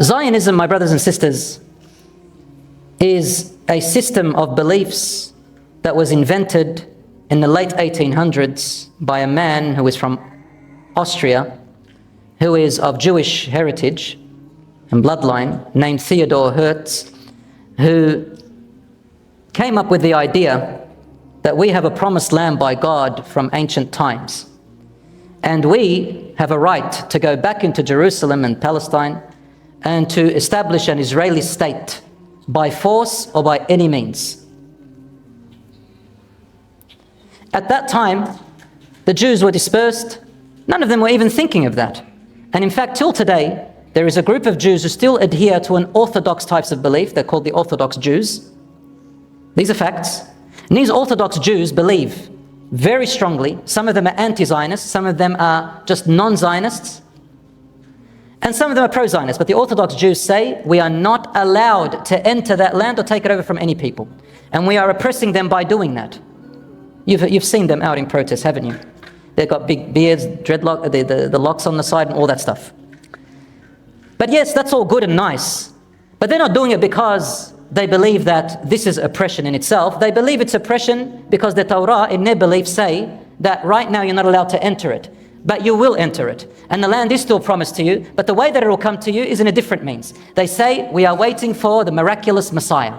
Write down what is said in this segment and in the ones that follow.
Zionism, my brothers and sisters, is a system of beliefs that was invented in the late 1800s by a man who is from Austria, who is of Jewish heritage and bloodline, named Theodor Herz, who came up with the idea that we have a promised land by God from ancient times, and we have a right to go back into Jerusalem and Palestine and to establish an Israeli state by force or by any means. At that time, the Jews were dispersed. None of them were even thinking of that. And in fact, till today, there is a group of Jews who still adhere to an orthodox types of belief. They're called the Orthodox Jews. These are facts. And these Orthodox Jews believe very strongly. Some of them are anti-Zionists, some of them are just non-Zionists, and some of them are pro-Zionists. But the Orthodox Jews say we are not allowed to enter that land or take it over from any people. And we are oppressing them by doing that. You've seen them out in protest, haven't you? They've got big beards, dreadlock, the locks on the side and all that stuff. But yes, that's all good and nice. But they're not doing it because they believe that this is oppression in itself. They believe it's oppression because the Torah, in their belief, say that right now you're not allowed to enter it. But you will enter it. And the land is still promised to you, but the way that it will come to you is in a different means. They say, we are waiting for the miraculous Messiah.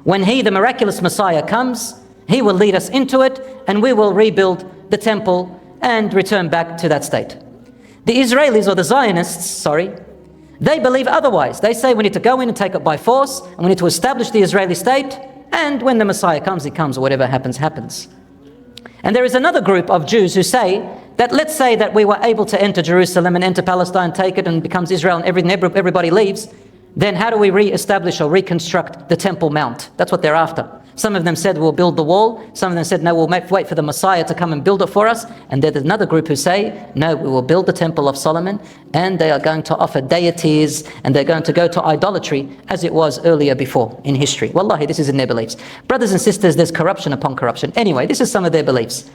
When he, the miraculous Messiah, comes, he will lead us into it, and we will rebuild the temple and return back to that state. The Israelis, or the Zionists, they believe otherwise. They say we need to go in and take it by force, and we need to establish the Israeli state, and when the Messiah comes, he comes, or whatever happens, happens. And there is another group of Jews who say that, let's say that we were able to enter Jerusalem and enter Palestine, take it, and becomes Israel, and everybody leaves, then how do we re-establish or reconstruct the Temple Mount? That's what they're after. Some of them said we'll build the wall. Some of them said no, we'll wait for the Messiah to come and build it for us. And there's another group who say no, we will build the Temple of Solomon, and they are going to offer deities, and they're going to go to idolatry as it was earlier before in history. Wallahi, this is in their beliefs. Brothers and sisters, there's corruption upon corruption. Anyway, this is some of their beliefs.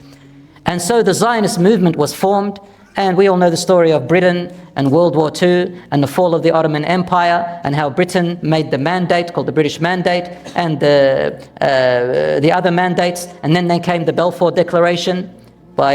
And so the Zionist movement was formed, and we all know the story of Britain and World War II and the fall of the Ottoman Empire, and how Britain made the mandate called the British Mandate, and the other mandates, and then came the Balfour Declaration by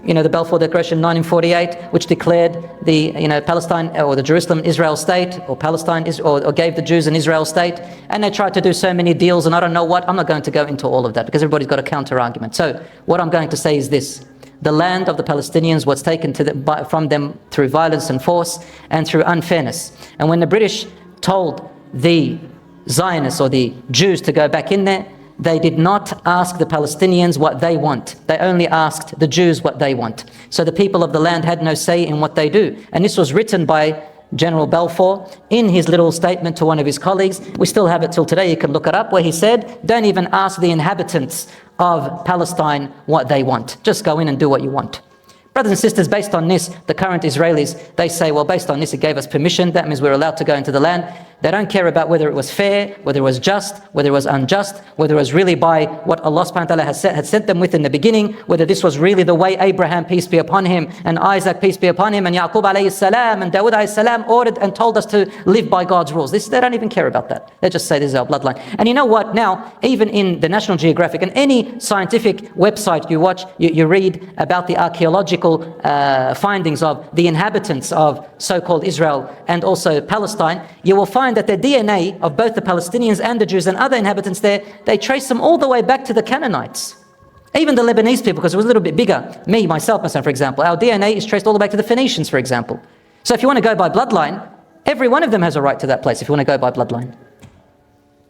the Balfour Declaration in 1948, which declared the Palestine or the Jerusalem Israel state, or Palestine or gave the Jews an Israel state. And they tried to do so many deals, and I don't know what. I'm not going to go into all of that because everybody's got a counter argument. So what I'm going to say is this: the land of the Palestinians was taken from them through violence and force and through unfairness. And when the British told the Zionists or the Jews to go back in there, they did not ask the Palestinians what they want. They only asked the Jews what they want. So the people of the land had no say in what they do. And this was written by General Balfour in his little statement to one of his colleagues. We still have it till today, you can look it up, where he said, don't even ask the inhabitants of Palestine what they want. Just go in and do what you want. Brothers and sisters, based on this, the current Israelis, they say, well, based on this, it gave us permission. That means we're allowed to go into the land. They don't care about whether it was fair, whether it was just, whether it was unjust, whether it was really by what Allah subhanahu wa ta'ala had sent them with in the beginning, whether this was really the way Abraham, peace be upon him, and Isaac, peace be upon him, and Yaqub alayhi salam, and Dawood alayhi salam ordered and told us to live by God's rules. They don't even care about that. They just say this is our bloodline. And you know what? Now, even in the National Geographic and any scientific website you watch, you read about the archaeological findings of the inhabitants of so-called Israel and also Palestine, you will find that the DNA of both the Palestinians and the Jews and other inhabitants there, they trace them all the way back to the Canaanites. Even the Lebanese people, because it was a little bit bigger. Myself, for example, our DNA is traced all the way back to the Phoenicians, for example. So if you want to go by bloodline, every one of them has a right to that place if you want to go by bloodline.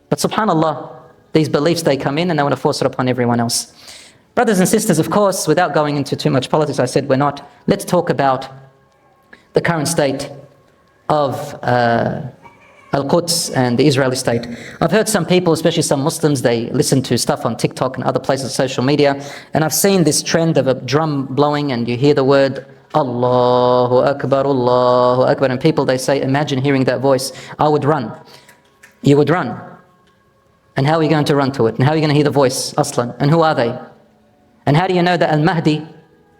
But subhanAllah, these beliefs, they come in and they want to force it upon everyone else. Brothers and sisters, of course, without going into too much politics, I said we're not. Let's talk about the current state of Al-Quds and the Israeli state. I've heard some people, especially some Muslims, they listen to stuff on TikTok and other places of social media, and I've seen this trend of a drum blowing and you hear the word Allahu Akbar, Allahu Akbar, and people, they say, imagine hearing that voice. I would run. You would run. And how are you going to run to it? And how are you going to hear the voice, Aslan? And who are they? And how do you know that Al-Mahdi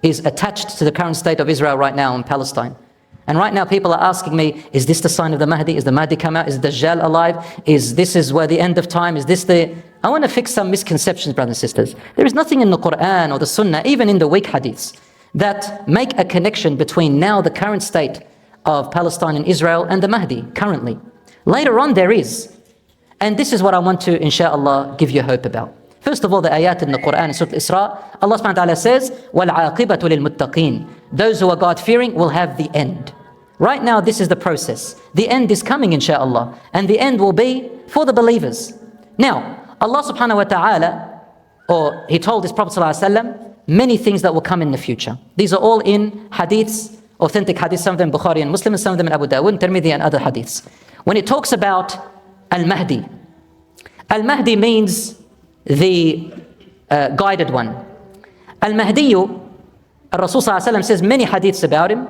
is attached to the current state of Israel right now in Palestine? And right now people are asking me, is this the sign of the Mahdi? Is the Mahdi come out? Is Dajjal alive? This is where the end of time? Is this the... I want to fix some misconceptions, brothers and sisters. There is nothing in the Quran or the Sunnah, even in the weak hadiths, that make a connection between now the current state of Palestine and Israel and the Mahdi currently. Later on there is. And this is what I want to, inshallah, give you hope about. First of all, the ayat in the Quran, in Surah Al-Isra, Allah subhanahu wa ta'ala says, وَالْعَاقِبَةُ لِلْمُتَّقِينَ. Those who are God-fearing will have the end. Right now, this is the process. The end is coming, inshallah. And the end will be for the believers. Now, Allah subhanahu wa ta'ala, or He told His Prophet sallallahu alaihi wasallam, many things that will come in the future. These are all in hadiths, authentic hadiths, some of them Bukhari and Muslim, and some of them in Abu Dawud, Tirmidhi and other hadiths. When it talks about Al-Mahdi, Al-Mahdi means the guided one. Al-Mahdiyu, Rasul sallallahu alaihi wasallam says many hadiths about him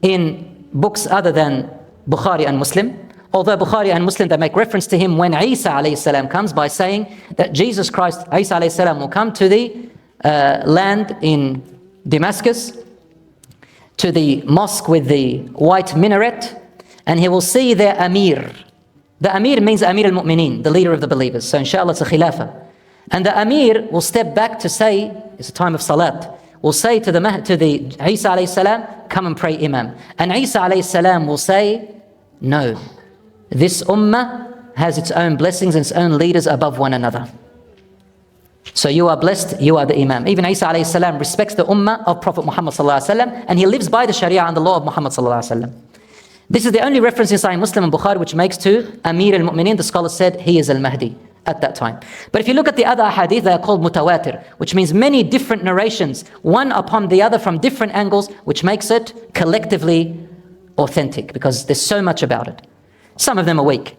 in books other than Bukhari and Muslim. Although Bukhari and Muslim, they make reference to him when Isa alayhi salam comes by saying that Jesus Christ, Isa alayhi salam, will come to the land in Damascus, to the mosque with the white minaret, and he will see their Amir. The Amir means Amir al-Mu'mineen, the leader of the believers. So inshallah it's a khilafah. And the Amir will step back to say, it's a time of salat, will say to the Isa alayhi salam, come and pray Imam. And Isa alayhi salam will say, no, this ummah has its own blessings and its own leaders above one another. So you are blessed, you are the Imam. Even Isa alayhi salam respects the ummah of Prophet Muhammad sallallahu alaihi wasallam, and he lives by the Sharia and the law of Muhammad sallallahu alaihi wasallam. This is the only reference in Sahih Muslim and Bukhari which makes to Amir al-Mu'mineen. The scholars said he is al-Mahdi at that time. But if you look at the other hadith, they are called mutawatir, which means many different narrations, one upon the other from different angles, which makes it collectively authentic, because there's so much about it. Some of them are weak.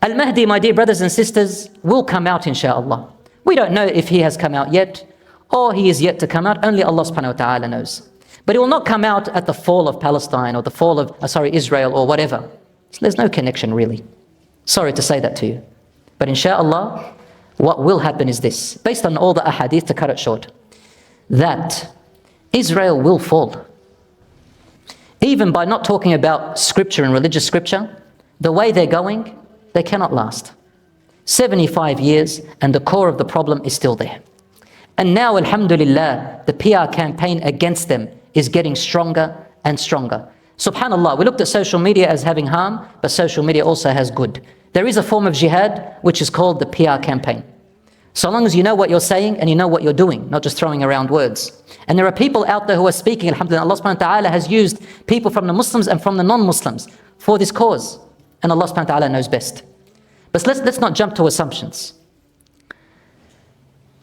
Al-Mahdi, my dear brothers and sisters, will come out inshallah. We don't know if he has come out yet, or he is yet to come out. Only Allah subhanahu wa ta'ala knows. But it will not come out at the fall of Palestine or the fall of, Israel or whatever. So there's no connection really. Sorry to say that to you. But inshallah, what will happen is this, based on all the ahadith, to cut it short, that Israel will fall. Even by not talking about scripture and religious scripture, the way they're going, they cannot last. 75 years and the core of the problem is still there. And now, alhamdulillah, the PR campaign against them is getting stronger and stronger. Subhanallah, we looked at social media as having harm, but social media also has good. There is a form of jihad which is called the PR campaign. So long as you know what you're saying and you know what you're doing, not just throwing around words. And there are people out there who are speaking, alhamdulillah, Allah subhanahu wa ta'ala has used people from the Muslims and from the non-Muslims for this cause. And Allah subhanahu wa ta'ala knows best. But let's not jump to assumptions.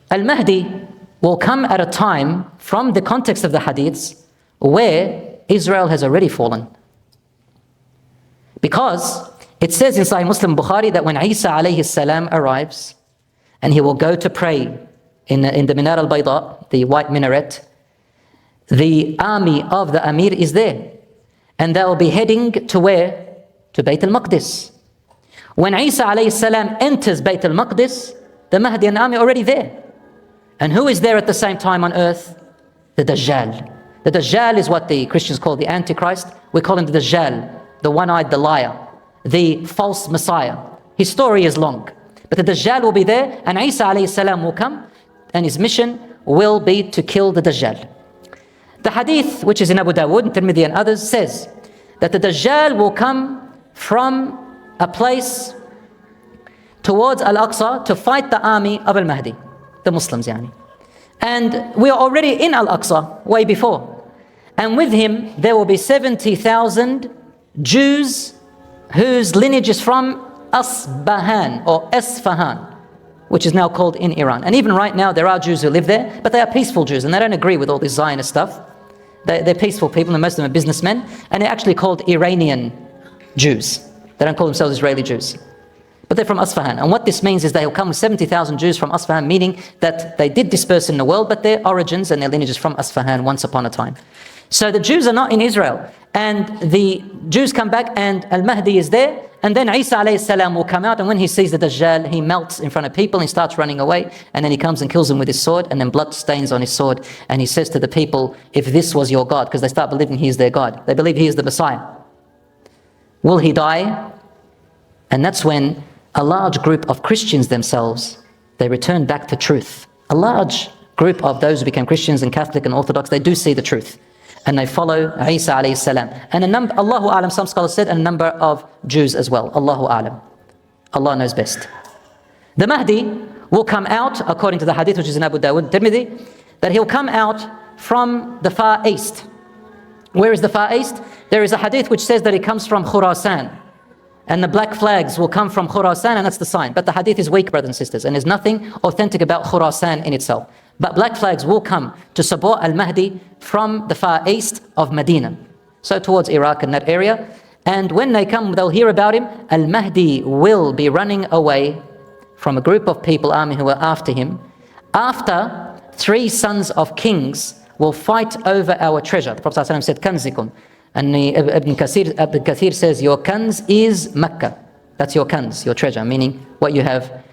Al-Mahdi will come at a time from the context of the hadiths where Israel has already fallen. Because it says in Sahih Muslim Bukhari that when Isa alayhi salam arrives and he will go to pray in the Minar al-Bayda, the white minaret, the army of the Amir is there. And they will be heading to where? To Bayt al-Maqdis. When Isa alayhi salam enters Bayt al-Maqdis, the Mahdi and army are already there. And who is there at the same time on earth? The Dajjal. The Dajjal is what the Christians call the Antichrist. We call him the Dajjal, the one-eyed, the liar, the false Messiah. His story is long. But the Dajjal will be there, and Isa alayhi salam will come, and his mission will be to kill the Dajjal. The hadith, which is in Abu Dawud, Tirmidhi and others, says that the Dajjal will come from a place towards Al-Aqsa to fight the army of Al-Mahdi, the Muslims yani. And we are already in Al-Aqsa way before. And with him there will be 70,000 Jews whose lineage is from Asbahan or Esfahan, which is now called in Iran. And even right now there are Jews who live there, but they are peaceful Jews and they don't agree with all this Zionist stuff. They're peaceful people, and most of them are businessmen, and they're actually called Iranian Jews. They don't call themselves Israeli Jews. But they're from Asfahan. And what this means is they will come with 70,000 Jews from Asfahan, meaning that they did disperse in the world, but their origins and their lineage is from Asfahan once upon a time. So the Jews are not in Israel. And the Jews come back and Al-Mahdi is there, And then Isa alayhi salam will come out, and when he sees the Dajjal, he melts in front of people, and he starts running away, and then he comes and kills them with his sword, and then blood stains on his sword, and he says to the people, if this was your God, because they start believing he is their God, they believe he is the Messiah, will he die? And that's when a large group of Christians themselves, they return back to truth. A large group of those who became Christians and Catholic and Orthodox, they do see the truth. And they follow Isa alayhi salam. And a number, Allahu A'lam, some scholars said, and a number of Jews as well. Allahu A'lam. Allah knows best. The Mahdi will come out, according to the hadith which is in Abu Dawud, Tirmidhi, that he'll come out from the Far East. Where is the Far East? There is a hadith which says that he comes from Khurasan. And the black flags will come from Khurasan, and that's the sign. But the hadith is weak, brothers and sisters, and there's nothing authentic about Khurasan in itself. But black flags will come to support Al-Mahdi from the Far East of Medina. So towards Iraq and that area. And when they come, they'll hear about him. Al-Mahdi will be running away from a group of people, army, who are after him. After 3 sons of kings will fight over our treasure. The Prophet ﷺ said, Kanzikum. And Ibn Kathir says, your kanz is Mecca. That's your kanz, your treasure, meaning what you have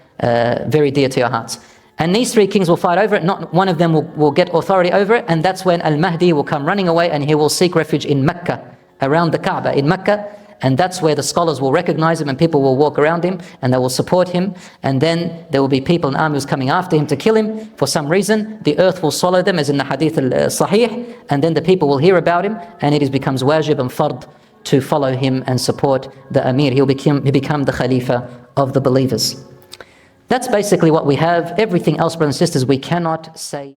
very dear to your hearts. And these 3 kings will fight over it. Not one of them will get authority over it. And that's when Al-Mahdi will come running away, and he will seek refuge in Mecca, around the Kaaba in Mecca. And that's where the scholars will recognize him, and people will walk around him, and they will support him. And then there will be people in armies coming after him to kill him for some reason. The earth will swallow them, as in the hadith al-sahih. And then the people will hear about him, and it becomes wajib and fard to follow him and support the Amir. He'll become the Khalifa of the believers. That's basically what we have. Everything else, brothers and sisters, we cannot say.